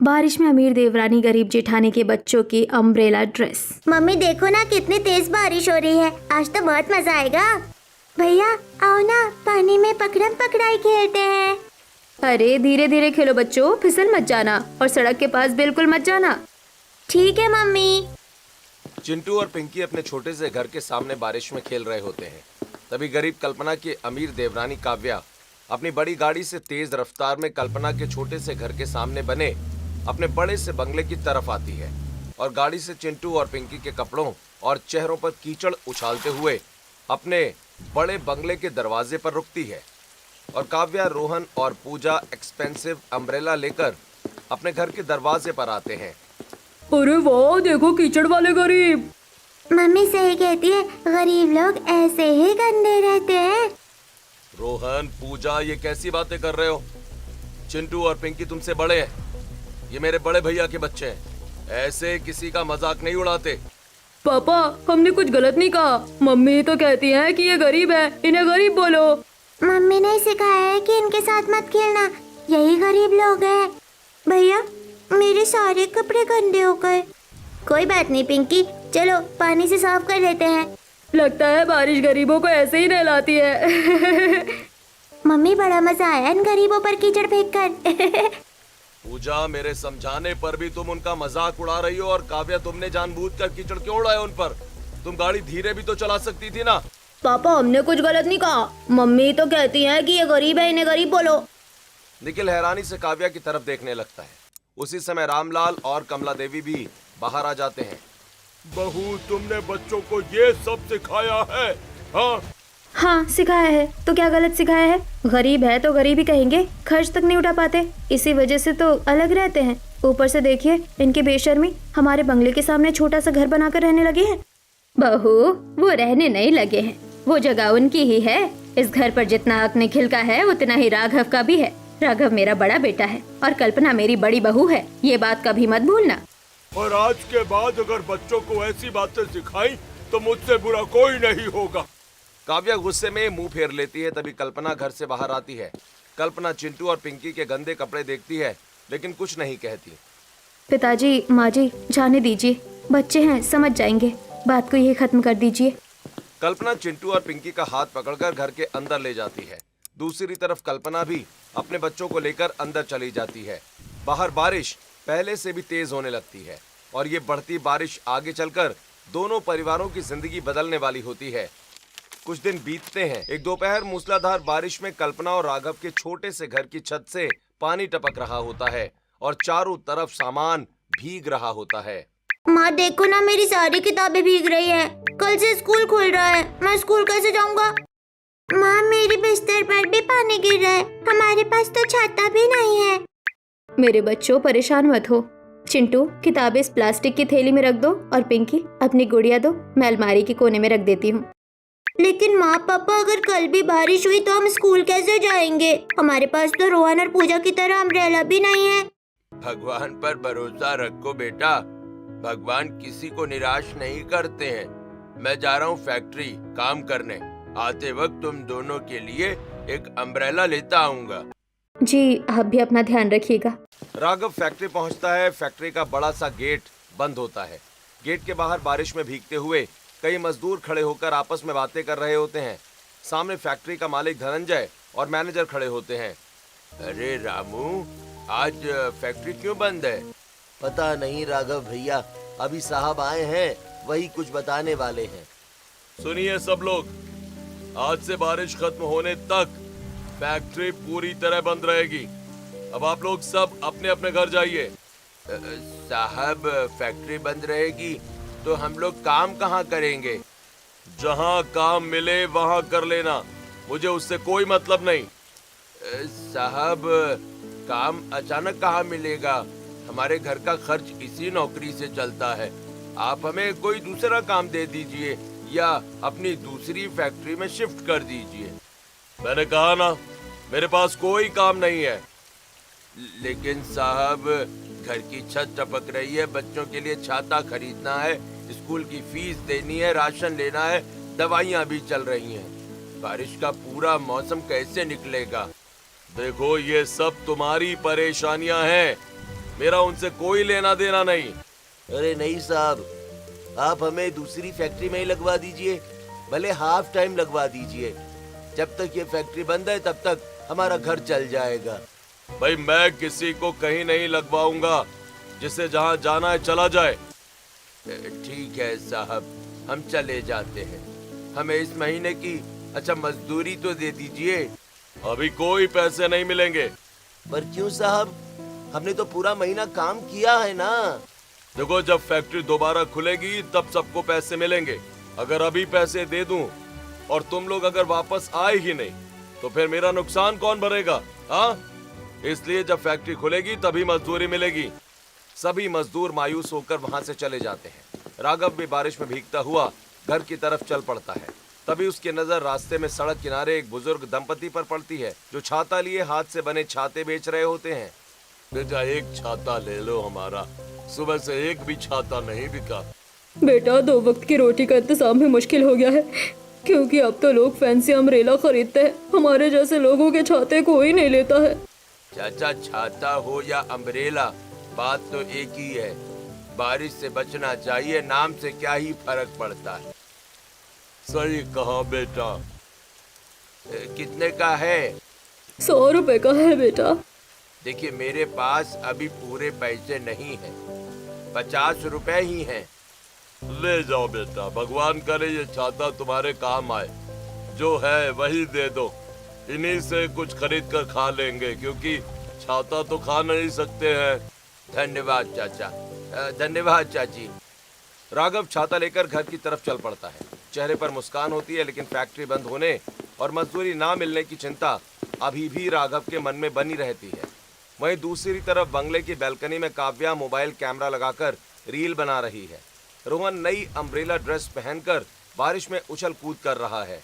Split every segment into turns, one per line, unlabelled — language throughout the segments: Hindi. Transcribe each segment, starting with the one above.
बारिश में अमीर देवरानी गरीब जेठानी के बच्चों की अम्ब्रेला ड्रेस।
मम्मी देखो ना कितनी तेज बारिश हो रही है, आज तो बहुत मजा आएगा। भैया आओ ना, पानी में पकड़म पकड़ाई खेलते हैं।
अरे धीरे धीरे खेलो बच्चों, फिसल मत जाना और सड़क के पास बिल्कुल मत जाना।
ठीक है मम्मी।
चिंटू और पिंकी अपने छोटे से घर के सामने बारिश में खेल रहे होते हैं। तभी गरीब कल्पना की अमीर देवरानी काव्या अपनी बड़ी गाड़ी से तेज रफ्तार में कल्पना के छोटे से घर के सामने बने अपने बड़े से बंगले की तरफ आती है और गाड़ी से चिंटू और पिंकी के कपड़ों और चेहरों पर कीचड़ उछालते हुए अपने बड़े बंगले के दरवाजे पर रुकती है। और काव्या, रोहन और पूजा एक्सपेंसिव अम्ब्रेला लेकर अपने घर के दरवाजे पर आते हैं।
अरे वाह, देखो कीचड़ वाले गरीब।
मम्मी सही कहती है, गरीब लोग ऐसे ही गंदे रहते हैं।
रोहन, पूजा, ये कैसी बातें कर रहे हो? चिंटू और पिंकी तुमसे बड़े हैं, ये मेरे बड़े भैया के बच्चे हैं, ऐसे किसी का मजाक नहीं उड़ाते।
पापा, हमने कुछ गलत नहीं कहा। मम्मी तो कहती है कि ये गरीब है, इन्हें गरीब बोलो।
मम्मी ने सिखाया है कि इनके साथ मत खेलना, यही गरीब लोग हैं। भैया मेरे सारे कपड़े गंदे हो गए। कोई बात नहीं पिंकी, चलो पानी से साफ कर लेते हैं।
लगता है बारिश गरीबों को ऐसे ही नहलाती है।
मम्मी बड़ा मजा आया इन गरीबों पर कीचड़ फेंक कर।
पूजा, मेरे समझाने पर भी तुम उनका मजाक उड़ा रही हो। और काव्या, तुमने जानबूझकर कीचड़ क्यों उड़ाया उन पर? तुम गाड़ी धीरे भी तो चला सकती थी ना।
पापा, हमने कुछ गलत नहीं कहा। मम्मी तो कहती है कि ये गरीब है, इन्हें गरीब बोलो।
निखिल हैरानी से काव्या की तरफ देखने लगता है। उसी समय रामलाल और कमला देवी भी बाहर आ जाते हैं।
बहू, तुमने बच्चों को ये सब सिखाया है?
हाँ सिखाया है, तो क्या गलत सिखाया है? गरीब है तो गरीब ही कहेंगे, खर्च तक नहीं उठा पाते, इसी वजह से तो अलग रहते हैं। ऊपर से देखिए इनकी बेशर्मी, हमारे बंगले के सामने छोटा सा घर बनाकर रहने लगे हैं। बहू, वो रहने नहीं लगे हैं, वो जगह उनकी ही है। इस घर पर जितना हक निखिल का है उतना ही राघव का भी है। राघव मेरा बड़ा बेटा है और कल्पना मेरी बड़ी बहू है, ये बात कभी मत भूलना।
और आज के बाद अगर बच्चों को ऐसी बातें सिखाई तो मुझसे बुरा कोई नहीं होगा।
काव्या गुस्से में मुंह फेर लेती है। तभी कल्पना घर से बाहर आती है। कल्पना चिंटू और पिंकी के गंदे कपड़े देखती है लेकिन कुछ नहीं कहती।
पिताजी, माँ जी, जाने दीजिए, बच्चे हैं समझ जाएंगे, बात को यही खत्म कर दीजिए।
कल्पना चिंटू और पिंकी का हाथ पकड़कर घर के अंदर ले जाती है। दूसरी तरफ कल्पना भी अपने बच्चों को लेकर अंदर चली जाती है। बाहर बारिश पहले से भी तेज होने लगती है और ये बढ़ती बारिश आगे चलकर दोनों परिवारों की जिंदगी बदलने वाली होती है। कुछ दिन बीतते हैं। एक दोपहर मूसलाधार बारिश में कल्पना और राघव के छोटे से घर की छत से पानी टपक रहा होता है और चारों तरफ सामान भीग रहा होता है।
माँ देखो ना, मेरी सारी किताबें भीग रही हैं। कल से स्कूल खुल रहा है, मैं स्कूल कैसे जाऊँगा? माँ मेरे बिस्तर पर भी पानी गिर रहा है, हमारे पास तो छाता भी नहीं है।
मेरे बच्चों, परेशान मत हो। चिंटू, किताबें इस प्लास्टिक की थैली में रख दो और पिंकी अपनी गुड़िया दो, मैं अलमारी के कोने में रख देती हूँ।
लेकिन माँ पापा, अगर कल भी बारिश हुई तो हम स्कूल कैसे जाएंगे? हमारे पास तो रोहन और पूजा की तरह अम्ब्रेला भी नहीं है।
भगवान पर भरोसा रखो बेटा, भगवान किसी को निराश नहीं करते हैं। मैं जा रहा हूँ फैक्ट्री काम करने, आते वक्त तुम दोनों के लिए एक अम्ब्रेला लेता आऊंगा।
जी, आप भी अपना ध्यान रखिएगा।
राघव फैक्ट्री पहुंचता है। फैक्ट्री का बड़ा सा गेट बंद होता है। गेट के बाहर बारिश में भीगते हुए कई मजदूर खड़े होकर आपस में बातें कर रहे होते हैं। सामने फैक्ट्री का मालिक धनंजय और मैनेजर खड़े होते हैं।
अरे रामू, आज फैक्ट्री क्यों बंद है?
पता नहीं राघव भैया, अभी साहब आए हैं, वही कुछ बताने वाले हैं।
सुनिए सब लोग, आज से बारिश खत्म होने तक फैक्ट्री पूरी तरह बंद रहेगी। अब आप लोग सब अपने अपने घर जाइए।
साहब, फैक्ट्री बंद रहेगी तो हम लोग काम कहाँ करेंगे?
जहाँ काम मिले वहाँ कर लेना, मुझे उससे कोई मतलब नहीं।
साहब, काम अचानक कहाँ मिलेगा? हमारे घर का खर्च इसी नौकरी से चलता है। आप हमें कोई दूसरा काम दे दीजिए या अपनी दूसरी फैक्ट्री में शिफ्ट कर दीजिए।
मैंने कहा ना, मेरे पास कोई काम नहीं है।
लेकिन साहब, घर की छत टपक रही है, बच्चों के लिए छाता खरीदना है, स्कूल की फीस देनी है, राशन लेना है, दवाइयाँ भी चल रही हैं। बारिश का पूरा मौसम कैसे निकलेगा?
देखो, ये सब तुम्हारी परेशानियां हैं। मेरा उनसे कोई लेना देना नहीं।
अरे नहीं साहब, आप हमें दूसरी फैक्ट्री में ही लगवा दीजिए, भले हाफ टाइम लगवा दीजिए। जब तक ये फैक्ट्री बंद है तब तक हमारा घर चल जाएगा।
भाई मैं किसी को कहीं नहीं लगवाऊंगा, जिसे जहाँ जाना है चला जाए।
ठीक है साहब, हम चले जाते हैं। हमें इस महीने की अच्छा मजदूरी तो दे दीजिए।
अभी कोई पैसे नहीं मिलेंगे।
पर क्यों साहब, हमने तो पूरा महीना काम किया है ना।
देखो, जब फैक्ट्री दोबारा खुलेगी तब सबको पैसे मिलेंगे। अगर अभी पैसे दे दूं और तुम लोग अगर वापस आए ही नहीं तो फिर मेरा नुकसान कौन भरेगा? हाँ, इसलिए जब फैक्ट्री खुलेगी तभी मजदूरी मिलेगी।
सभी मजदूर मायूस होकर वहां से चले जाते हैं। राघव भी बारिश में भीगता हुआ घर की तरफ चल पड़ता है। तभी उसकी नजर रास्ते में सड़क किनारे एक बुजुर्ग दंपति पर पड़ती है, जो छाता लिए हाथ से बने छाते बेच रहे होते हैं।
बेटा, एक छाता ले लो हमारा, सुबह से एक भी छाता नहीं बिका।
बेटा, 2 वक्त की रोटी का इंतजाम भी मुश्किल हो गया है, क्योंकि अब तो लोग फैंसी अम्ब्रेला खरीदते हैं। हमारे जैसे लोगों के छाते कोई नहीं लेता है।
चाचा, छाता हो या अम्ब्रेला, बात तो एक ही है। बारिश से बचना चाहिए, नाम से क्या ही फर्क पड़ता है।
सही कहा बेटा।
कितने का है?
100 रुपए का है बेटा।
देखिए, मेरे पास अभी पूरे पैसे नहीं हैं, 50 रुपए ही हैं।
ले जाओ बेटा, भगवान करे ये छाता तुम्हारे काम आए। जो है वही दे दो, इन्हीं से कुछ खरीद कर खा लेंगे, क्योंकि छाता तो खा नहीं सकते हैं।
धन्यवाद चाचा, धन्यवाद चाची। राघव छाता लेकर घर की तरफ चल पड़ता है। चेहरे पर मुस्कान होती है, लेकिन फैक्ट्री बंद होने और मजदूरी ना मिलने की चिंता अभी भी राघव के मन में बनी रहती है। वहीं दूसरी तरफ बंगले की बैल्कनी में काव्या मोबाइल कैमरा लगाकर रील बना रही है। रोहन नई अम्ब्रेला ड्रेस पहनकर बारिश में उछल कूद कर रहा है।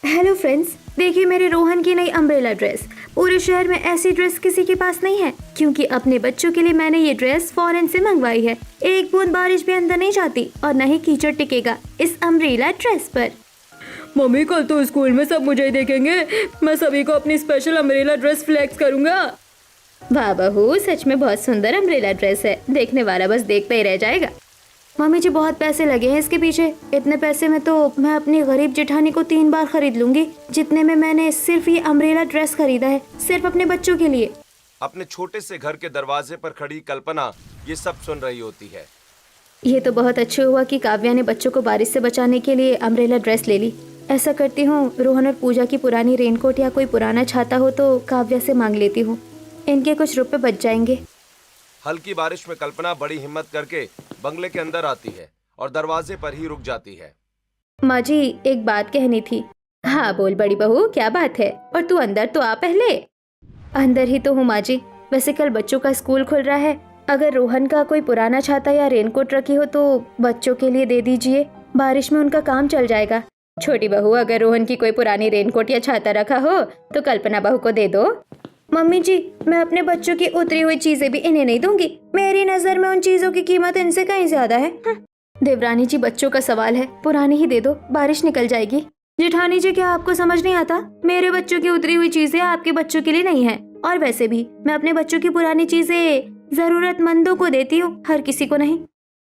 हेलो फ्रेंड्स, देखिए मेरे रोहन की नई अम्ब्रेला ड्रेस। पूरे शहर में ऐसी ड्रेस किसी के पास नहीं है, क्योंकि अपने बच्चों के लिए मैंने ये ड्रेस फॉरेन से मंगवाई है। एक बूंद बारिश भी अंदर नहीं जाती और न ही कीचड़ टिकेगा इस अम्ब्रेला ड्रेस पर।
मम्मी, कल तो स्कूल में सब मुझे ही देखेंगे। मैं सभी को अपनी स्पेशल अम्ब्रेला ड्रेस फ्लेक्स करूंगा।
वाह बहू, सच में बहुत सुंदर अम्ब्रेला ड्रेस है, देखने वाला बस देखता ही रह जाएगा। मम्मी जी, बहुत पैसे लगे हैं इसके पीछे। इतने पैसे में तो मैं अपनी गरीब जेठानी को 3 बार खरीद लूंगी, जितने में मैंने सिर्फ ये अम्ब्रेला ड्रेस खरीदा है, सिर्फ अपने बच्चों के लिए।
अपने छोटे से घर के दरवाजे पर खड़ी कल्पना ये सब सुन रही होती है।
ये तो बहुत अच्छा हुआ कि काव्या ने बच्चों को बारिश से बचाने के लिए अम्ब्रेला ड्रेस ले ली। ऐसा करती हूँ, रोहन और पूजा की पुरानी रेनकोट या कोई पुराना छाता हो तो काव्या से मांग लेती हूँ, इनके कुछ रुपए बच जाएंगे।
हल्की बारिश में कल्पना बड़ी हिम्मत करके बंगले के अंदर आती है और दरवाजे पर ही रुक जाती है।
माँ जी, एक बात कहनी थी। हाँ बोल बड़ी बहू, क्या बात है? और तू अंदर तो आ पहले। अंदर ही तो हूँ माँ जी। वैसे कल बच्चों का स्कूल खुल रहा है, अगर रोहन का कोई पुराना छाता या रेनकोट रखी हो तो बच्चों के लिए दे दीजिए, बारिश में उनका काम चल जाएगा। छोटी बहू, अगर रोहन की कोई पुरानी रेनकोट या छाता रखा हो तो कल्पना बहू को दे दो। मम्मी जी, मैं अपने बच्चों की उतरी हुई चीजें भी इन्हें नहीं दूंगी। मेरी नजर में उन चीजों की कीमत इनसे कहीं ज्यादा है। देवरानी जी, बच्चों का सवाल है, पुरानी ही दे दो, बारिश निकल जाएगी। जेठानी जी, क्या आपको समझ नहीं आता? मेरे बच्चों की उतरी हुई चीजें आपके बच्चों के लिए नहीं है, और वैसे भी मैं अपने बच्चों की पुरानी चीजें जरूरतमंदों को देती हूँ, हर किसी को नहीं।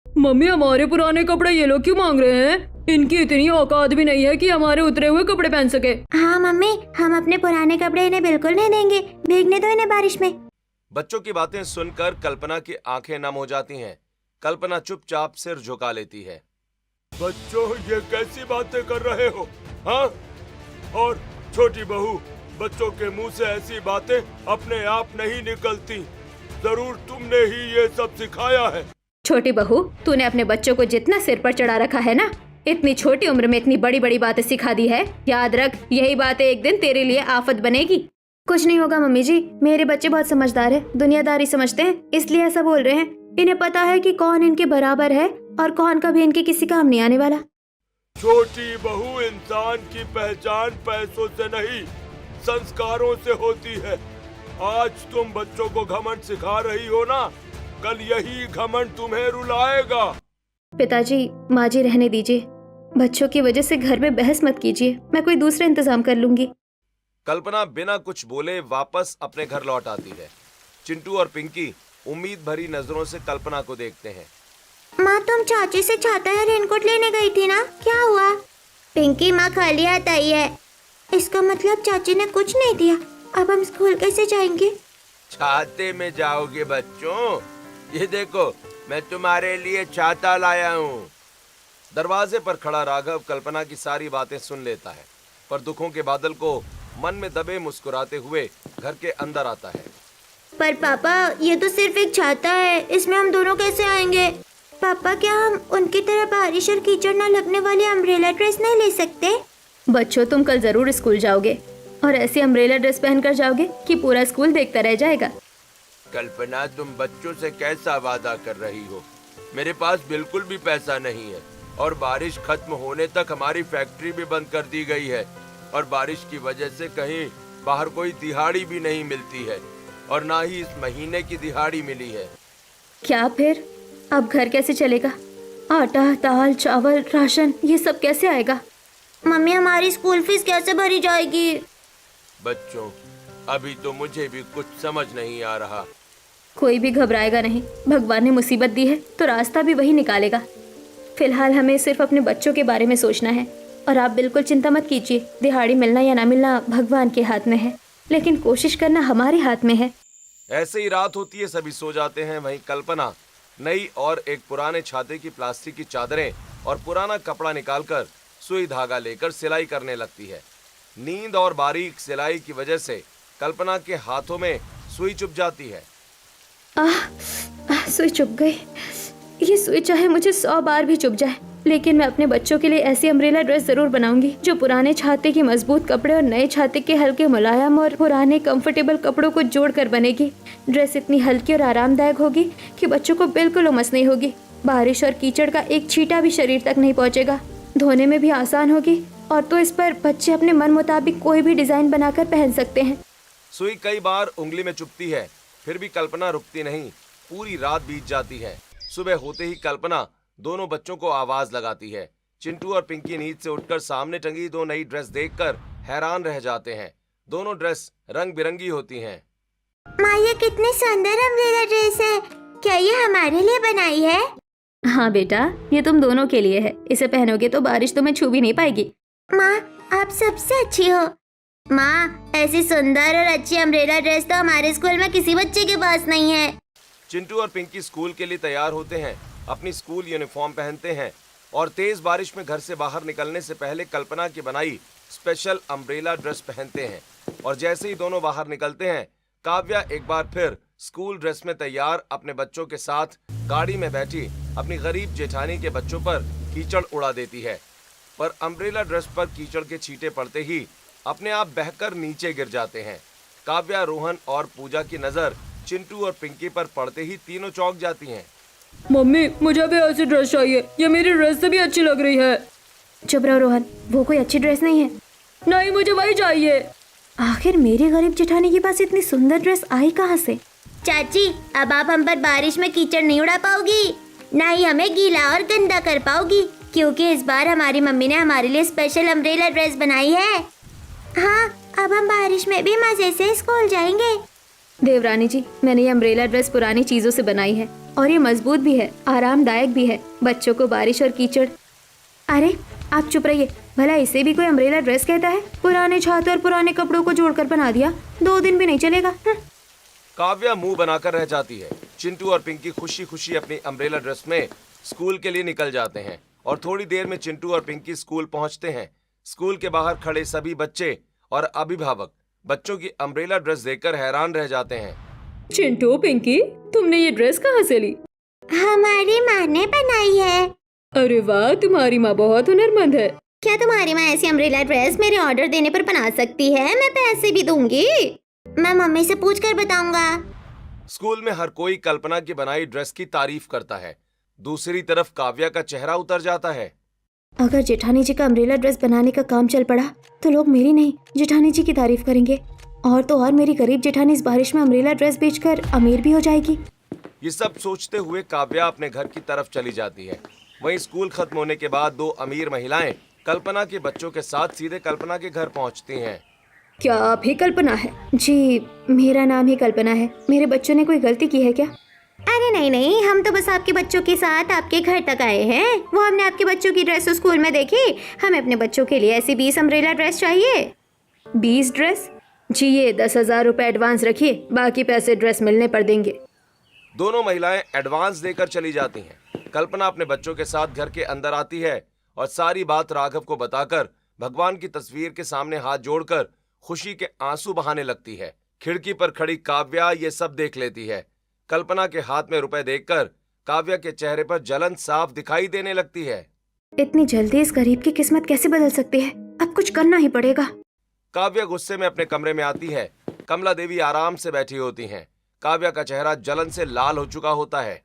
मम्मी, हमारे पुराने कपड़े ये लोग क्यों मांग रहे हैं? इनकी इतनी औकात भी नहीं है कि हमारे उतरे हुए कपड़े पहन सके।
हाँ मम्मी, हम अपने पुराने कपड़े इन्हें बिल्कुल नहीं देंगे, भीगने दो इन्हें बारिश में।
बच्चों की बातें सुनकर कल्पना की आंखें नम हो जाती हैं। कल्पना चुपचाप सिर झुका लेती है।
बच्चों, ये कैसी बातें कर रहे हो? हाँ? और छोटी बहू, बच्चों के मुंह से ऐसी बातें अपने आप नहीं निकलती, जरूर तुमने ही ये सब सिखाया है।
छोटी बहू, तूने अपने बच्चों को जितना सिर पर चढ़ा रखा है ना, इतनी छोटी उम्र में इतनी बड़ी बड़ी बातें सिखा दी है। याद रख, यही बातें एक दिन तेरे लिए आफत बनेगी। कुछ नहीं होगा मम्मी जी, मेरे बच्चे बहुत समझदार है, दुनियादारी समझते हैं, इसलिए ऐसा बोल रहे हैं। इन्हें पता है कि कौन इनके बराबर है और कौन कभी इनके किसी काम नहीं आने वाला।
छोटी बहू, इंसान की पहचान पैसों से नहीं, संस्कारों से होती है। आज तुम बच्चों को घमंड सिखा रही हो ना, कल यही घमंड तुम्हें रुलाएगा।
पिताजी, माँ जी रहने दीजिए, बच्चों की वजह से घर में बहस मत कीजिए, मैं कोई दूसरा इंतजाम कर लूंगी।
कल्पना बिना कुछ बोले वापस अपने घर लौट आती है। चिंटू और पिंकी उम्मीद भरी नजरों से कल्पना को देखते हैं।
माँ तुम चाची से छाता या रेनकोट लेने गई थी ना, क्या हुआ? पिंकी माँ खाली हाथ आई है। इसका मतलब चाची ने कुछ नहीं दिया। अब हम स्कूल कैसे जाएंगे?
छाते में जाओगे बच्चों? ये देखो, मैं तुम्हारे लिए छाता लाया हूँ।
दरवाजे पर खड़ा राघव कल्पना की सारी बातें सुन लेता है, पर दुखों के बादल को मन में दबे मुस्कुराते हुए घर के अंदर आता है।
पर पापा, ये तो सिर्फ एक छाता है, इसमें हम दोनों कैसे आएंगे? पापा, क्या हम उनकी तरह बारिश और कीचड़ न लगने वाली अम्ब्रेला ड्रेस नहीं ले सकते?
बच्चों, तुम कल जरूर स्कूल जाओगे और ऐसी अम्ब्रेला ड्रेस पहनकर जाओगे कि पूरा स्कूल देखता रह जाएगा।
कल्पना, तुम बच्चों से कैसा वादा कर रही हो? मेरे पास बिल्कुल भी पैसा नहीं है और बारिश खत्म होने तक हमारी फैक्ट्री भी बंद कर दी गई है और बारिश की वजह से कहीं बाहर कोई दिहाड़ी भी नहीं मिलती है और ना ही इस महीने की दिहाड़ी मिली है।
क्या फिर? अब घर कैसे चलेगा? आटा, दाल, चावल, राशन, ये सब कैसे आएगा?
मम्मी, हमारी स्कूल फीस कैसे भरी जाएगी?
बच्चों, अभी तो मुझे भी कुछ समझ नहीं आ रहा।
कोई भी घबराएगा नहीं। भगवान ने मुसीबत दी है तो रास्ता भी वही निकालेगा। फिलहाल हमें सिर्फ अपने बच्चों के बारे में सोचना है और आप बिल्कुल चिंता मत कीजिए। दिहाड़ी मिलना या ना मिलना भगवान के हाथ में है, लेकिन कोशिश करना हमारे हाथ में है।
ऐसे ही रात होती है, सभी सो जाते हैं। वहीं कल्पना नई और एक पुराने छाते की प्लास्टिक की चादरें और पुराना कपड़ा निकालकर सुई धागा लेकर सिलाई करने लगती है। नींद और बारीक सिलाई की वजह से कल्पना के हाथों में सुई चुभ जाती है।
सुई चुभ गई। ये सुई चाहे मुझे 100 बार भी चुभ जाए, लेकिन मैं अपने बच्चों के लिए ऐसी अम्ब्रेला ड्रेस जरूर बनाऊंगी जो पुराने छाते की मजबूत कपड़े और नए छाते के हल्के मुलायम और पुराने कंफर्टेबल कपड़ों को जोड़कर बनेगी। ड्रेस इतनी हल्की और आरामदायक होगी कि बच्चों को बिल्कुल उमस नहीं होगी। बारिश और कीचड़ का एक छींटा भी शरीर तक नहीं पहुंचेगा। धोने में भी आसान होगी और तो इस पर बच्चे अपने मन मुताबिक कोई भी डिजाइन बनाकर पहन सकते हैं।
सुई कई बार उंगली में चुभती है, फिर भी कल्पना रुकती नहीं। पूरी रात बीत जाती है। सुबह होते ही कल्पना दोनों बच्चों को आवाज लगाती है। चिंटू और पिंकी नींद से उठकर सामने टंगी 2 नई ड्रेस देखकर हैरान रह जाते हैं। दोनों ड्रेस रंग बिरंगी होती हैं।
माँ, ये कितनी सुंदर अम्ब्रेला ड्रेस है। क्या ये हमारे लिए बनाई है?
हाँ बेटा, ये तुम दोनों के लिए है। इसे पहनोगे तो बारिश तुम्हें छू भी नहीं पाएगी।
माँ, आप सबसे अच्छी हो। माँ, ऐसी सुंदर और अच्छी अम्ब्रेला ड्रेस तो हमारे स्कूल में किसी बच्चे के पास नहीं है।
चिंटू और पिंकी स्कूल के लिए तैयार होते हैं, अपनी स्कूल यूनिफॉर्म पहनते हैं और तेज बारिश में घर से बाहर निकलने से पहले कल्पना की बनाई स्पेशल अम्ब्रेला ड्रेस पहनते हैं। और जैसे ही दोनों बाहर निकलते हैं, काव्या एक बार फिर स्कूल ड्रेस में तैयार अपने बच्चों के साथ गाड़ी में बैठी अपनी गरीब जेठानी के बच्चों पर कीचड़ उड़ा देती है। पर अम्ब्रेला ड्रेस पर कीचड़ के छींटे पड़ते ही अपने आप बहकर नीचे गिर जाते हैं। काव्या, रोहन और पूजा की नजर चिंटू और पिंकी पर पड़ते ही तीनों चौंक जाती हैं।
मम्मी, मुझे भी ऐसी ड्रेस चाहिए। ये मेरी ड्रेस से भी अच्छी लग रही है।
चुप रहो रोहन, वो कोई अच्छी ड्रेस नहीं है।
नहीं, मुझे वही चाहिए।
आखिर मेरी गरीब जेठानी के पास इतनी सुंदर ड्रेस आई कहाँ से?
चाची, अब आप हम पर बारिश में कीचड़ नहीं उड़ा पाओगी, ना ही हमें गीला और गंदा कर पाओगी, क्योंकि इस बार हमारी मम्मी ने हमारे लिए स्पेशल अम्ब्रेला ड्रेस बनाई है। हाँ, अब हम बारिश में भी मजे से स्कूल जाएंगे।
देवरानी जी, मैंने ये अम्ब्रेला ड्रेस पुरानी चीजों से बनाई है और ये मजबूत भी है, आरामदायक भी है। बच्चों को बारिश और कीचड़। अरे आप चुप रहिए, भला इसे भी कोई अम्ब्रेला ड्रेस कहता है? पुराने छाते और पुराने कपड़ों को जोड़कर बना दिया, 2 दिन भी नहीं चलेगा।
काव्या मुंह बनाकर रह जाती है। चिंटू और पिंकी खुशी खुशी अपनी अम्ब्रेला ड्रेस में स्कूल के लिए निकल जाते हैं और थोड़ी देर में चिंटू और पिंकी स्कूल पहुंचते हैं। स्कूल के बाहर खड़े सभी बच्चे और अभिभावक बच्चों की अम्ब्रेला ड्रेस देखकर हैरान रह जाते हैं।
चिंटू, पिंकी, तुमने ये ड्रेस कहाँ से ली?
हमारी माँ ने बनाई है।
अरे वाह, तुम्हारी माँ बहुत हुनरमंद है।
क्या तुम्हारी माँ ऐसी अम्ब्रेला ड्रेस मेरे ऑर्डर देने पर बना सकती है? मैं पैसे भी दूंगी। मैं मम्मी से पूछ कर बताऊंगा।
स्कूल में हर कोई कल्पना की बनाई ड्रेस की तारीफ करता है। दूसरी तरफ काव्या का चेहरा उतर जाता है।
अगर जेठानी जी का अम्ब्रेला ड्रेस बनाने का काम चल पड़ा तो लोग मेरी नहीं जेठानी जी की तारीफ करेंगे, और तो और मेरी गरीब जेठानी इस बारिश में अम्ब्रेला ड्रेस बेचकर अमीर भी हो जाएगी।
ये सब सोचते हुए काव्या अपने घर की तरफ चली जाती है। वहीं स्कूल खत्म होने के बाद 2 अमीर महिलाएं कल्पना के बच्चों के साथ सीधे कल्पना के घर पहुंचती हैं।
क्या आप ही कल्पना है? जी, मेरा नाम ही कल्पना है। मेरे बच्चों ने कोई गलती की है क्या?
अरे नहीं नहीं, हम तो बस आपके बच्चों के साथ आपके घर तक आए हैं। वो हमने आपके बच्चों की ड्रेस स्कूल में देखी। हमें अपने बच्चों के लिए ऐसी 20 अम्ब्रेला ड्रेस चाहिए।
20 ड्रेस? जी ये 10,000 रुपये एडवांस रखिए, बाकी पैसे ड्रेस मिलने पर देंगे।
दोनों महिलाएं एडवांस देकर चली जाती हैं। कल्पना अपने बच्चों के साथ घर के अंदर आती है और सारी बात राघव को बताकर भगवान की तस्वीर के सामने हाथ जोड़कर खुशी के आंसू बहाने लगती है। खिड़की पर खड़ी काव्या ये सब देख लेती है। कल्पना के हाथ में रुपए देखकर काव्या के चेहरे पर जलन साफ दिखाई देने लगती है।
इतनी जल्दी इस गरीब की किस्मत कैसे बदल सकती है? अब कुछ करना ही पड़ेगा।
काव्या गुस्से में अपने कमरे में आती है। कमला देवी आराम से बैठी होती हैं। काव्या का चेहरा जलन से लाल हो चुका होता है।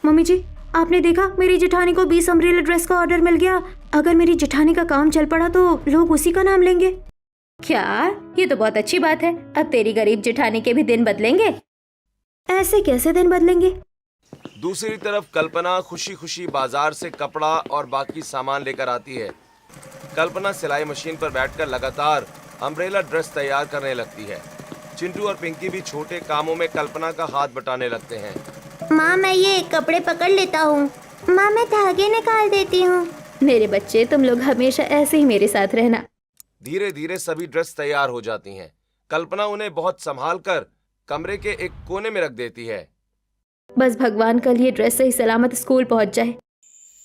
मम्मी जी, आपने देखा मेरी जेठानी को 20 अम्ब्रेला ड्रेस का ऑर्डर मिल गया। अगर मेरी जेठानी का काम चल पड़ा तो लोग उसी का नाम लेंगे। क्या? ये तो बहुत अच्छी बात है। अब तेरी गरीब जेठानी के भी दिन बदलेंगे। ऐसे कैसे दिन बदलेंगे?
दूसरी तरफ कल्पना खुशी खुशी बाजार से कपड़ा और बाकी सामान लेकर आती है। कल्पना सिलाई मशीन पर बैठकर लगातार अम्ब्रेला ड्रेस तैयार करने लगती है। चिंटू और पिंकी भी छोटे कामों में कल्पना का हाथ बटाने लगते हैं।
माँ मैं ये कपड़े पकड़ लेता हूँ। माँ मैं धागे निकाल देती हूँ।
मेरे बच्चे, तुम लोग हमेशा ऐसे ही मेरे साथ रहना।
धीरे धीरे सभी ड्रेस तैयार हो जाती हैं। कल्पना उन्हें बहुत संभाल कर कमरे के एक कोने में रख देती है।
बस भगवान कल ये ड्रेस सही सलामत स्कूल पहुंच जाए।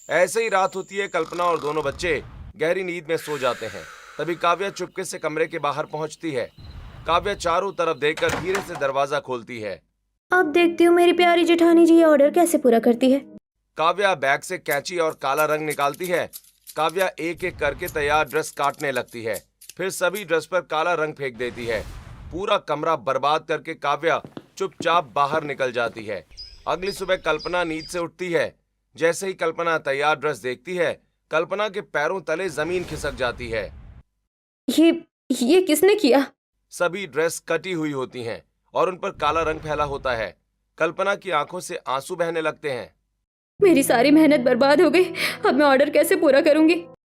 ऐसे ही रात होती है। कल्पना और दोनों बच्चे गहरी नींद में सो जाते हैं। तभी काव्या चुपके से कमरे के बाहर पहुंचती है। काव्या चारों तरफ देखकर धीरे से दरवाजा खोलती है।
अब देखती हूँ मेरी प्यारी जेठानी जी ये ऑर्डर कैसे पूरा करती है।
काव्या बैग से कैंची और काला रंग निकालती है। काव्या एक एक करके तैयार ड्रेस काटने लगती है। फिर सभी ड्रेस पर काला रंग फेंक देती है। पूरा कमरा बर्बाद करके काव्या चुपचाप बाहर निकल जाती है। अगली सुबह कल्पना नींद से उठती है। जैसे ही कल्पना तैयार ड्रेस देखती है, कल्पना के पैरों तले जमीन खिसक जाती है।
ये किसने किया?
सभी ड्रेस कटी हुई होती हैं और उन पर काला रंग फैला होता है। कल्पना की आंखों से आंसू बहने लगते हैं।
मेरी सारी मेहनत बर्बाद हो गई। अब मैं ऑर्डर कैसे पूरा करूंगी?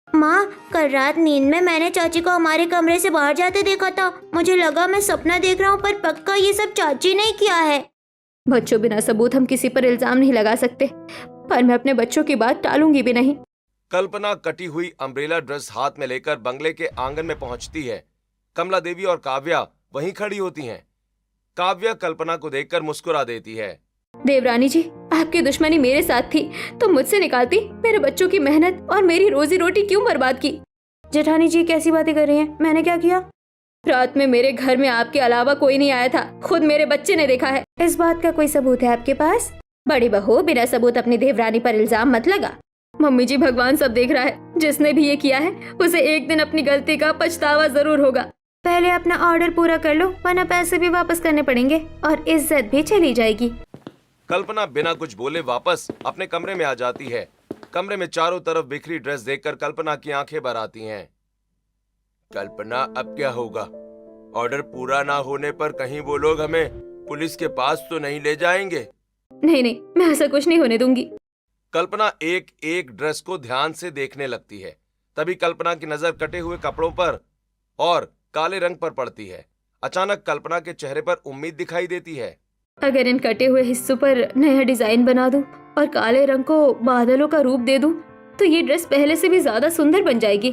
माँ कल रात नींद में मैंने चाची को हमारे कमरे से बाहर जाते देखा था। मुझे लगा मैं सपना देख रहा हूँ, पर पक्का ये सब चाची ने किया है।
बच्चों, बिना सबूत हम किसी पर इल्जाम नहीं लगा सकते, पर मैं अपने बच्चों की बात टालूंगी भी नहीं।
कल्पना कटी हुई अम्ब्रेला ड्रेस हाथ में लेकर बंगले के आंगन में पहुंचती है। कमला देवी और काव्या वहीं खड़ी होती हैं। काव्या कल्पना को देखकर मुस्कुरा देती है।
देवरानी जी, आपकी दुश्मनी मेरे साथ थी तो मुझसे निकालती मेरे बच्चों की मेहनत और मेरी रोजी रोटी क्यों बर्बाद की? जेठानी जी कैसी बातें कर रही हैं? मैंने क्या किया? रात में मेरे घर में आपके अलावा कोई नहीं आया था, खुद मेरे बच्चे ने देखा है। इस बात का कोई सबूत है आपके पास? बड़ी बहू, बिना सबूत अपनी देवरानी पर इल्जाम मत लगा। मम्मी जी, भगवान सब देख रहा है। जिसने भी ये किया है उसे एक दिन अपनी गलती का पछतावा जरूर होगा। पहले अपना ऑर्डर पूरा कर लो, वरना पैसे भी वापस करने पड़ेंगे और इज्जत भी चली जाएगी।
कल्पना बिना कुछ बोले वापस अपने कमरे में आ जाती है। कमरे में चारों तरफ बिखरी ड्रेस देखकर कल्पना की आंखें भर आती हैं। कल्पना, अब क्या होगा? ऑर्डर पूरा ना होने पर कहीं वो लोग हमें पुलिस के पास तो नहीं ले जाएंगे?
नहीं, मैं ऐसा कुछ नहीं होने दूंगी।
कल्पना एक एक ड्रेस को ध्यान से देखने लगती है। तभी कल्पना की नजर कटे हुए कपड़ों पर और काले रंग पर पड़ती है। अचानक कल्पना के चेहरे पर उम्मीद दिखाई देती है।
अगर इन कटे हुए हिस्सों पर नया डिजाइन बना दूं और काले रंग को बादलों का रूप दे दूं, तो ये ड्रेस पहले से भी ज्यादा सुंदर बन जाएगी।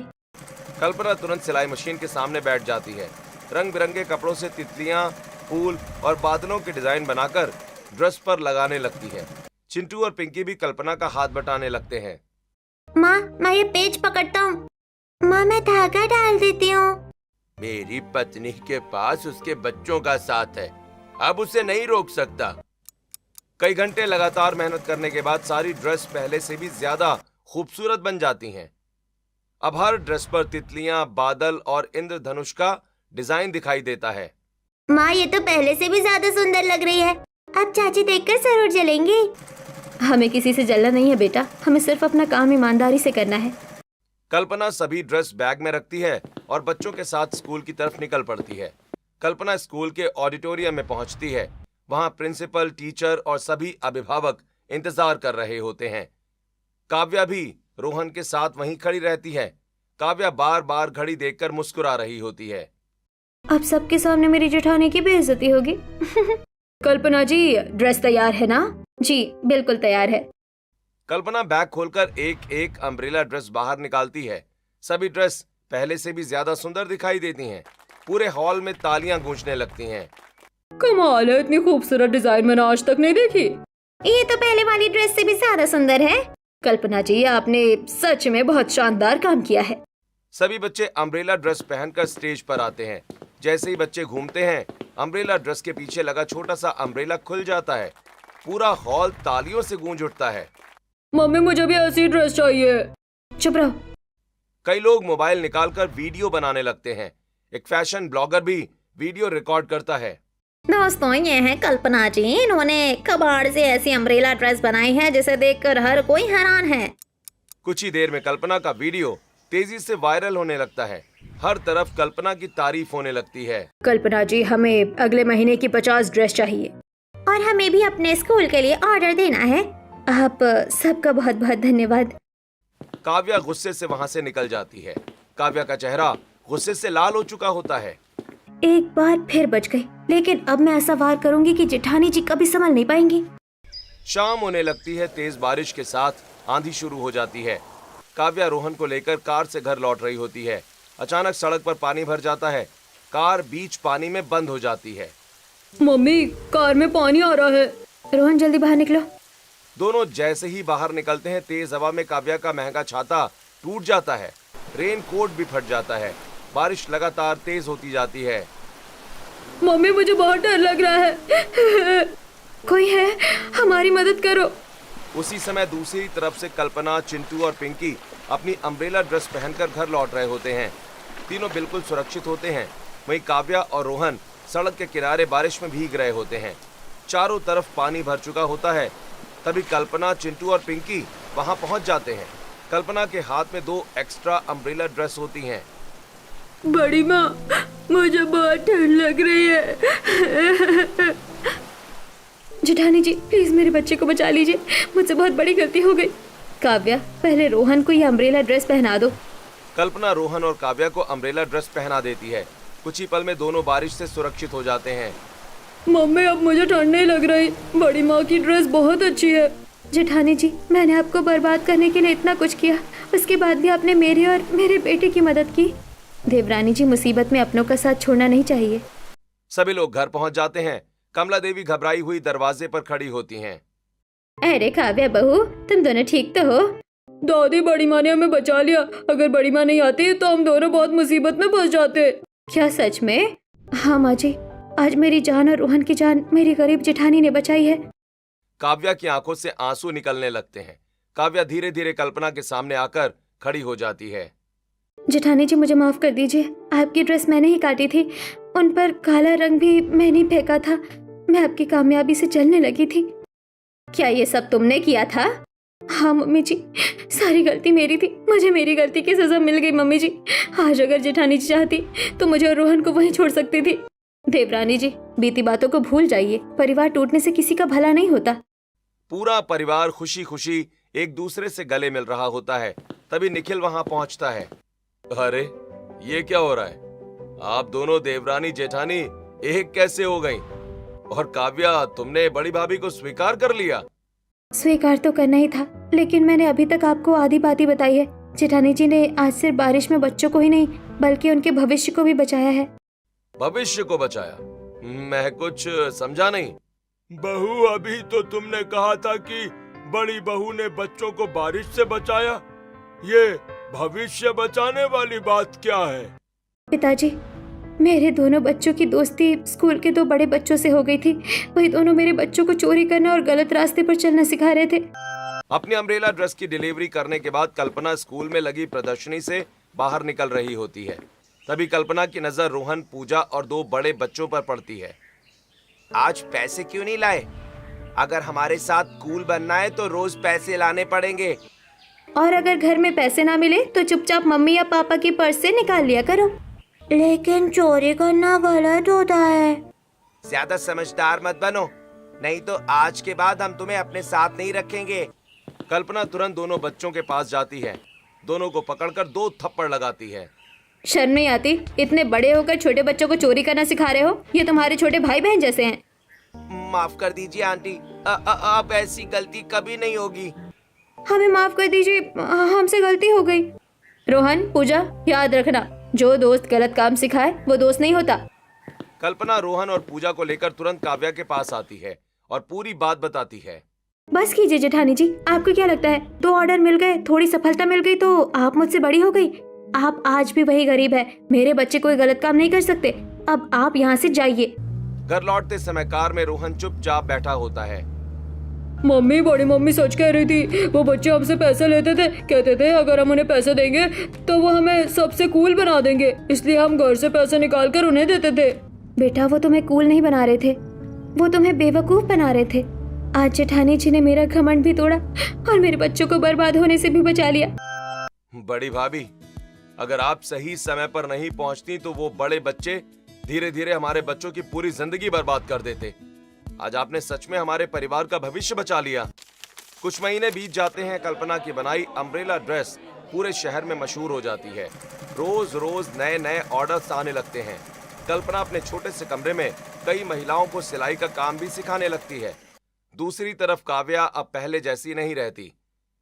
कल्पना तुरंत सिलाई मशीन के सामने बैठ जाती है। रंग बिरंगे कपड़ों से तितलियां, फूल और बादलों के डिजाइन बनाकर ड्रेस पर लगाने लगती है। चिंटू और पिंकी भी कल्पना का हाथ बटाने लगते हैं।
माँ मैं ये पेज पकड़ता हूँ। माँ मैं धागा डाल देती हूँ।
मेरी पत्नी के पास उसके बच्चों का साथ है, अब उसे नहीं रोक सकता।
कई घंटे लगातार मेहनत करने के बाद सारी ड्रेस पहले से भी ज्यादा खूबसूरत बन जाती हैं। अब हर ड्रेस पर तितलियां, बादल और इंद्रधनुष का डिजाइन दिखाई देता है।
माँ ये तो पहले से भी ज्यादा सुंदर लग रही है। अब चाची देखकर जरूर जलेंगी।
हमें किसी से जलना नहीं है बेटा, हमें सिर्फ अपना काम ईमानदारी से करना है।
कल्पना सभी ड्रेस बैग में रखती है और बच्चों के साथ स्कूल की तरफ निकल पड़ती है। कल्पना स्कूल के ऑडिटोरियम में पहुंचती है। वहां प्रिंसिपल, टीचर और सभी अभिभावक इंतजार कर रहे होते हैं। काव्या भी रोहन के साथ वहीं खड़ी रहती है। काव्या बार बार घड़ी देखकर मुस्कुरा रही होती है।
अब सबके सामने मेरी जेठानी की बेइज्जती होगी।
कल्पना जी, ड्रेस तैयार है ना?
जी बिल्कुल तैयार है।
कल्पना बैग खोलकर एक एक अम्ब्रेला ड्रेस बाहर निकालती है। सभी ड्रेस पहले से भी ज्यादा सुंदर दिखाई देती हैं। पूरे हॉल में तालियां गूंजने लगती हैं।
कमाल है, इतनी खूबसूरत डिजाइन मैंने आज तक नहीं देखी।
ये तो पहले वाली ड्रेस से भी ज्यादा सुंदर है। कल्पना जी, आपने सच में बहुत शानदार काम किया है।
सभी बच्चे अम्ब्रेला ड्रेस पहनकर स्टेज पर आते हैं। जैसे ही बच्चे घूमते हैं, अम्ब्रेला ड्रेस के पीछे लगा छोटा सा अम्ब्रेला खुल जाता है। पूरा हॉल तालियों से गूंज उठता है।
मम्मी, मुझे भी ऐसी ड्रेस चाहिए।
चुप रहो।
कई लोग मोबाइल निकालकर वीडियो बनाने लगते हैं। एक फैशन ब्लॉगर भी वीडियो रिकॉर्ड करता है।
दोस्तों, ये है कल्पना जी। इन्होंने कबाड़ से ऐसी अम्ब्रेला ड्रेस बनाई है जिसे देखकर हर कोई हैरान है।
कुछ ही देर में कल्पना का वीडियो तेजी से वायरल होने लगता है। हर तरफ कल्पना की तारीफ होने लगती है।
कल्पना जी, हमें अगले महीने की 50 ड्रेस चाहिए।
और हमें भी अपने स्कूल के लिए ऑर्डर देना है।
आप सबका बहुत बहुत धन्यवाद।
काव्या गुस्से से वहां से निकल जाती है। काव्या का चेहरा गुस्से से लाल हो चुका होता है।
एक बार फिर बच गई, लेकिन अब मैं ऐसा वार करूंगी कि जेठानी जी कभी संभल नहीं पाएंगी।
शाम होने लगती है। तेज बारिश के साथ आंधी शुरू हो जाती है। काव्या रोहन को लेकर कार से घर लौट रही होती है। अचानक सड़क पर पानी भर जाता है। कार बीच पानी में बंद हो जाती है।
मम्मी, कार में पानी आ रहा है।
रोहन जल्दी बाहर निकलो।
दोनों जैसे ही बाहर निकलते हैं, तेज हवा में काव्या का महंगा छाता टूट जाता है। रेन कोट भी फट जाता है। बारिश लगातार तेज होती जाती है।
मम्मी, मुझे बहुत डर लग रहा है।
कोई है, हमारी मदद करो।
उसी समय दूसरी तरफ से कल्पना, चिंटू और पिंकी अपनी अम्ब्रेला ड्रेस पहनकर घर लौट रहे होते हैं। तीनों बिल्कुल सुरक्षित होते हैं। वहीं काव्या और रोहन सड़क के किनारे बारिश में भीग रहे होते हैं। चारों तरफ पानी भर चुका होता है। तभी कल्पना, चिंटू और पिंकी वहां पहुंच जाते हैं। कल्पना के हाथ में 2 एक्स्ट्रा अम्ब्रेला ड्रेस होती हैं।
बड़ी माँ, मुझे बहुत ठंड लग रही है।
जेठानी जी, प्लीज मेरे बच्चे को बचा लीजिए। मुझसे बहुत बड़ी गलती हो गई। काव्या, पहले रोहन को ये अम्ब्रेला ड्रेस पहना दो।
कल्पना रोहन और काव्या को अम्ब्रेला ड्रेस पहना देती है। कुछ ही पल में दोनों बारिश से सुरक्षित हो जाते हैं।
मम्मी, अब मुझे ठंड नहीं लग रही। बड़ी माँ की ड्रेस बहुत अच्छी है।
जेठानी जी, मैंने आपको बर्बाद करने के लिए इतना कुछ किया, उसके बाद भी आपने मेरे और मेरे बेटे की मदद की। देवरानी जी, मुसीबत में अपनों का साथ छोड़ना नहीं चाहिए।
सभी लोग घर पहुंच जाते हैं। कमला देवी घबराई हुई दरवाजे पर खड़ी होती हैं।
अरे काव्या बहू, तुम दोनों ठीक तो हो?
दादी, बड़ी माँ ने हमें बचा लिया। अगर बड़ी माँ नहीं आती तो हम दोनों बहुत मुसीबत में फंस जाते।
क्या सच में? हाँ माँ जी, आज मेरी जान और रोहन की जान मेरी गरीब जेठानी ने बचाई है।
काव्या की आंखों से आंसू निकलने लगते हैं। काव्या धीरे धीरे कल्पना के सामने आकर खड़ी हो जाती है।
जेठानी जी, मुझे माफ कर दीजिए। आपकी ड्रेस मैंने ही काटी थी, उन पर काला रंग भी मैंने ही फेंका था। मैं आपकी कामयाबी से जलने लगी थी। क्या ये सब तुमने किया था? हाँ मम्मी जी, सारी गलती मेरी थी। मुझे मेरी गलती की सजा मिल गई मम्मी जी। आज अगर जेठानी जी चाहती तो मुझे और रोहन को वहीं छोड़ सकती थी। देवरानी जी, बीती बातों को भूल जाइए। परिवार टूटने से किसी का भला नहीं होता।
पूरा परिवार खुशी खुशी एक दूसरे से गले मिल रहा होता है। तभी निखिल वहां पहुंचता है। अरे, ये क्या हो रहा है? आप दोनों देवरानी जेठानी एक कैसे हो गई? और काव्या, तुमने बड़ी भाभी को स्वीकार कर लिया?
स्वीकार तो करना ही था, लेकिन मैंने अभी तक आपको आधी बात ही बताई है। जेठानी जी ने आज सिर्फ बारिश में बच्चों को ही नहीं बल्कि उनके भविष्य को भी बचाया है।
भविष्य को बचाया? मैं कुछ समझा नहीं।
बहू, अभी तो तुमने कहा था कि बड़ी बहू ने बच्चों को बारिश से बचाया। ये भविष्य बचाने वाली बात क्या है?
पिताजी, मेरे दोनों बच्चों की दोस्ती स्कूल के 2 बड़े बच्चों से हो गई थी। वही दोनों मेरे बच्चों को चोरी करना और गलत रास्ते पर चलना सिखा रहे थे।
अपनी अम्ब्रेला ड्रेस की डिलीवरी करने के बाद कल्पना स्कूल में लगी प्रदर्शनी से बाहर निकल रही होती है। तभी कल्पना की नजर रोहन, पूजा और 2 बड़े बच्चों पर पड़ती है।
आज पैसे क्यों नहीं लाए? अगर हमारे साथ कूल बनना है तो रोज पैसे लाने पड़ेंगे।
और अगर घर में पैसे ना मिले तो चुपचाप मम्मी या पापा की पर्स से निकाल लिया करो।
लेकिन चोरी करना गलत होता है।
ज्यादा समझदार मत बनो, नहीं तो आज के बाद हम तुम्हें अपने साथ नहीं रखेंगे।
कल्पना तुरंत दोनों बच्चों के पास जाती है। दोनों को पकड़कर 2 थप्पड़ लगाती है।
शर्म नहीं आती? इतने बड़े होकर छोटे बच्चों को चोरी करना सिखा रहे हो। ये तुम्हारे छोटे भाई बहन जैसे हैं।
माफ कर दीजिए आंटी, अब ऐसी गलती कभी नहीं होगी।
हमें माफ कर दीजिए, हमसे गलती हो गई। रोहन, पूजा, याद रखना, जो दोस्त गलत काम सिखाए वो दोस्त नहीं होता।
कल्पना रोहन और पूजा को लेकर तुरंत काव्या के पास आती है और पूरी बात बताती है।
बस कीजिए जेठानी जी, आपको क्या लगता है 2 ऑर्डर मिल गए, थोड़ी सफलता मिल गई तो आप मुझसे बड़ी हो गई? आप आज भी वही गरीब है, मेरे बच्चे कोई गलत काम नहीं कर सकते। अब आप यहाँ से जाइए।
घर लौटते समय कार में रोहन चुपचाप बैठा होता है।
मम्मी, बड़ी मम्मी सच कह रही थी। वो बच्चे हमसे पैसे लेते थे, कहते थे अगर हम उन्हें पैसे देंगे तो वो हमें सबसे कूल बना देंगे, इसलिए हम घर से पैसे निकाल कर उन्हें देते थे।
बेटा, वो तुम्हें कूल नहीं बना रहे थे, वो तुम्हें बेवकूफ बना रहे थे। आज जेठानी जी ने मेरा घमंड भी तोड़ा और मेरे बच्चों को बर्बाद होने से भी बचा लिया।
बड़ी भाभी, अगर आप सही समय पर नहीं पहुंचती तो वो बड़े बच्चे धीरे धीरे हमारे बच्चों की पूरी जिंदगी बर्बाद कर देते। आज आपने सच में हमारे परिवार का भविष्य बचा लिया। कुछ महीने बीत जाते हैं। कल्पना की बनाई अम्ब्रेला ड्रेस पूरे शहर में मशहूर हो जाती है। रोज रोज नए नए ऑर्डर्स आने लगते हैं। कल्पना अपने छोटे से कमरे में कई महिलाओं को सिलाई का काम भी सिखाने लगती है। दूसरी तरफ काव्या अब पहले जैसी नहीं रहती।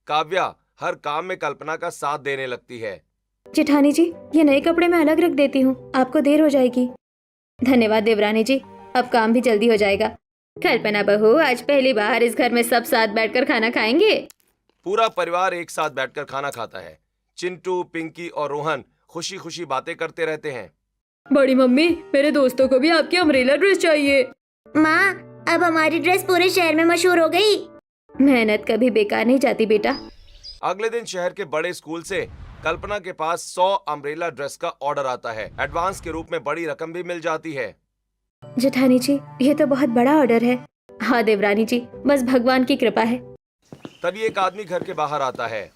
काव्या हर काम में कल्पना का साथ देने लगती है।
जेठानी जी, ये नए कपड़े मैं अलग रख देती हूँ, आपको देर हो जाएगी। धन्यवाद देवरानी जी, अब काम भी जल्दी हो जाएगा। कल्पना बहू, आज पहली बार इस घर में सब साथ बैठकर खाना खाएंगे।
पूरा परिवार एक साथ बैठकर खाना खाता है। चिंटू, पिंकी और रोहन खुशी खुशी बातें करते रहते हैं।
बड़ी मम्मी, मेरे दोस्तों को भी आपकी अम्ब्रेला ड्रेस चाहिए।
माँ, अब हमारी ड्रेस पूरे शहर में मशहूर हो गई।
मेहनत कभी बेकार नहीं जाती बेटा।
अगले दिन शहर के बड़े स्कूल से कल्पना के पास 100 अम्ब्रेला ड्रेस का ऑर्डर आता है। एडवांस के रूप में बड़ी रकम भी मिल जाती है।
जेठानी जी, ये तो बहुत बड़ा ऑर्डर है। हाँ देवरानी जी, बस भगवान की कृपा है।
तभी एक आदमी घर के बाहर आता है।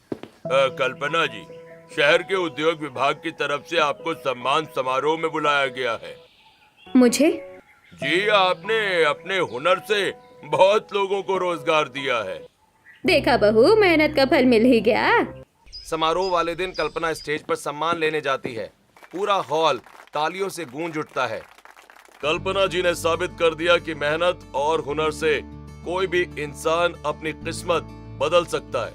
कल्पना जी, शहर के उद्योग विभाग की तरफ से आपको सम्मान समारोह में बुलाया गया है।
मुझे?
जी, आपने अपने हुनर से बहुत लोगों को रोजगार दिया है।
देखा बहू, मेहनत का फल मिल ही गया।
समारोह वाले दिन कल्पना स्टेज पर सम्मान लेने जाती है। पूरा हॉल तालियों से गूंज उठता है।
कल्पना जी ने साबित कर दिया कि मेहनत और हुनर से कोई भी इंसान अपनी किस्मत बदल सकता है।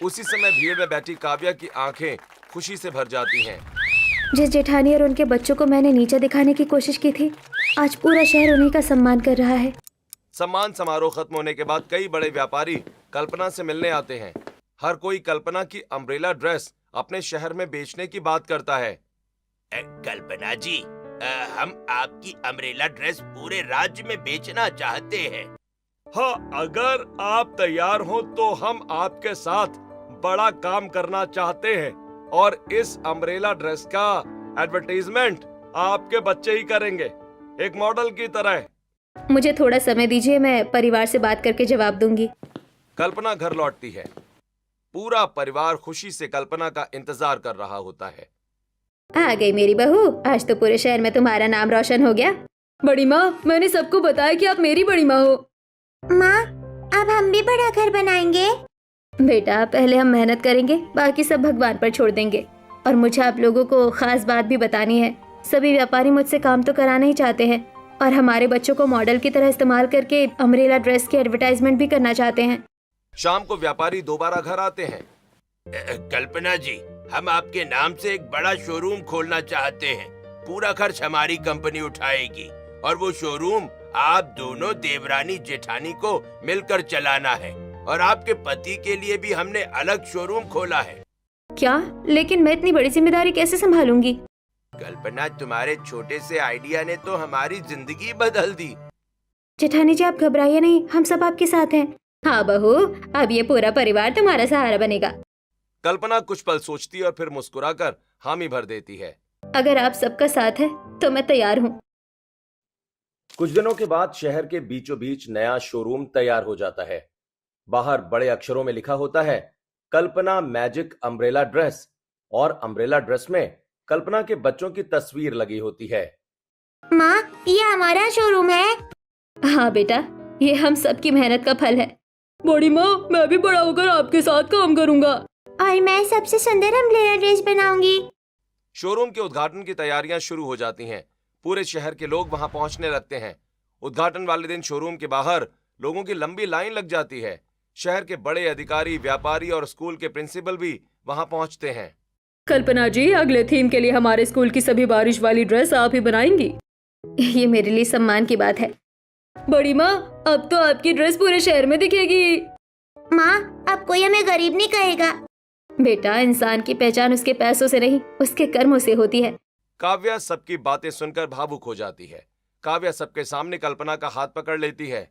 उसी समय भीड़ में बैठी काव्या की आंखें खुशी से भर जाती हैं।
जिस जेठानी और उनके बच्चों को मैंने नीचे दिखाने की कोशिश की थी, आज पूरा शहर उन्हीं का सम्मान कर रहा है।
सम्मान समारोह खत्म होने के बाद कई बड़े व्यापारी कल्पना से मिलने आते हैं। हर कोई कल्पना की अम्ब्रेला ड्रेस अपने शहर में बेचने की बात करता है।
कल्पना जी, हम आपकी अम्ब्रेला ड्रेस पूरे राज्य में बेचना चाहते हैं।
हाँ, अगर आप तैयार हो तो हम आपके साथ बड़ा काम करना चाहते हैं और इस अम्ब्रेला ड्रेस का एडवर्टाइजमेंट आपके बच्चे ही करेंगे, एक मॉडल की तरह।
मुझे थोड़ा समय दीजिए, मैं परिवार से बात करके जवाब दूंगी।
कल्पना घर लौटती है। पूरा परिवार खुशी से कल्पना का इंतजार कर रहा होता है।
आ गई मेरी बहू, आज तो पूरे शहर में तुम्हारा नाम रोशन हो गया।
बड़ी माँ, मैंने सबको बताया कि आप मेरी बड़ी माँ हो।
माँ, अब हम भी बड़ा घर बनाएंगे।
बेटा, पहले हम मेहनत करेंगे, बाकी सब भगवान पर छोड़ देंगे। और मुझे आप लोगों को खास बात भी बतानी है। सभी व्यापारी मुझसे काम तो कराना ही चाहते हैं और हमारे बच्चों को मॉडल की तरह इस्तेमाल करके अम्ब्रेला ड्रेस की एडवर्टाइजमेंट भी करना चाहते हैं।
शाम को व्यापारी दोबारा घर आते हैं।
कल्पना जी, हम आपके नाम से एक बड़ा शोरूम खोलना चाहते हैं। पूरा खर्च हमारी कंपनी उठाएगी और वो शोरूम आप दोनों देवरानी जेठानी को मिलकर चलाना है। और आपके पति के लिए भी हमने अलग शोरूम खोला है।
क्या? लेकिन मैं इतनी बड़ी जिम्मेदारी कैसे संभालूंगी?
कल्पना, तुम्हारे छोटे से आइडिया ने तो हमारी जिंदगी बदल दी।
जेठानी जी, आप घबराइए नहीं, हम सब आपके साथ हैं। हाँ बहू, अब ये पूरा परिवार तुम्हारा सहारा बनेगा।
कल्पना कुछ पल सोचती है और फिर मुस्कुराकर हामी भर देती है।
अगर आप सबका साथ है तो मैं तैयार हूँ।
कुछ दिनों के बाद शहर के बीचों बीच नया शोरूम तैयार हो जाता है। बाहर बड़े अक्षरों में लिखा होता है, कल्पना मैजिक अम्ब्रेला ड्रेस, और अम्ब्रेला ड्रेस में कल्पना के बच्चों की तस्वीर लगी होती है।
माँ, ये हमारा शोरूम है।
हाँ बेटा, ये हम सबकी मेहनत का फल है।
बड़ी माँ, मैं भी बड़ा होकर आपके साथ काम करूँगा।
और मैं सबसे सुंदर अम्ब्रेला ड्रेस बनाऊंगी।
शोरूम के उद्घाटन की तैयारियां शुरू हो जाती हैं। पूरे शहर के लोग वहां पहुंचने लगते हैं। उद्घाटन वाले दिन शोरूम के बाहर लोगों की लंबी लाइन लग जाती है। शहर के बड़े अधिकारी, व्यापारी और स्कूल के प्रिंसिपल भी वहां पहुंचते हैं।
कल्पना जी, अगले थीम के लिए हमारे स्कूल की सभी बारिश वाली ड्रेस आप ही बनाएंगी।
ये मेरे लिए सम्मान की बात है।
बड़ी माँ, अब तो आपकी ड्रेस पूरे शहर में दिखेगी।
माँ, अब कोई हमें गरीब नहीं कहेगा।
बेटा, इंसान की पहचान उसके पैसों से नहीं, उसके कर्मों से होती है।
काव्या सबकी बातें सुनकर भावुक हो जाती है। काव्या सबके सामने कल्पना का हाथ पकड़ लेती है।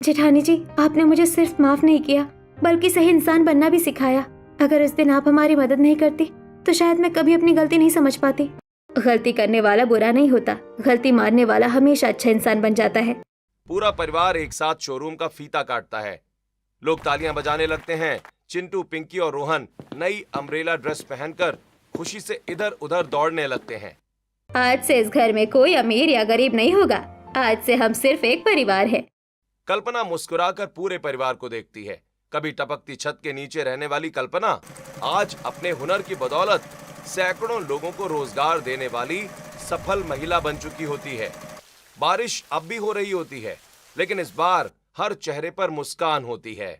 जेठानी जी, आपने मुझे सिर्फ माफ नहीं किया बल्कि सही इंसान बनना भी सिखाया। अगर उस दिन आप हमारी मदद नहीं करती तो शायद मैं कभी अपनी गलती नहीं समझ पाती। गलती करने वाला बुरा नहीं होता, गलती मारने वाला हमेशा अच्छा इंसान बन जाता है।
पूरा परिवार एक साथ शोरूम का फीता काटता है। लोग तालियां बजाने लगते हैं। चिंटू, पिंकी और रोहन नई अम्ब्रेला ड्रेस पहनकर खुशी से इधर उधर दौड़ने लगते हैं।
आज से इस घर में कोई अमीर या गरीब नहीं होगा। आज से हम सिर्फ एक परिवार है।
कल्पना मुस्कुराकर पूरे परिवार को देखती है। कभी टपकती छत के नीचे रहने वाली कल्पना आज अपने हुनर की बदौलत सैकड़ों लोगों को रोजगार देने वाली सफल महिला बन चुकी होती है। बारिश अब भी हो रही होती है, लेकिन इस बार हर चेहरे पर मुस्कान होती है।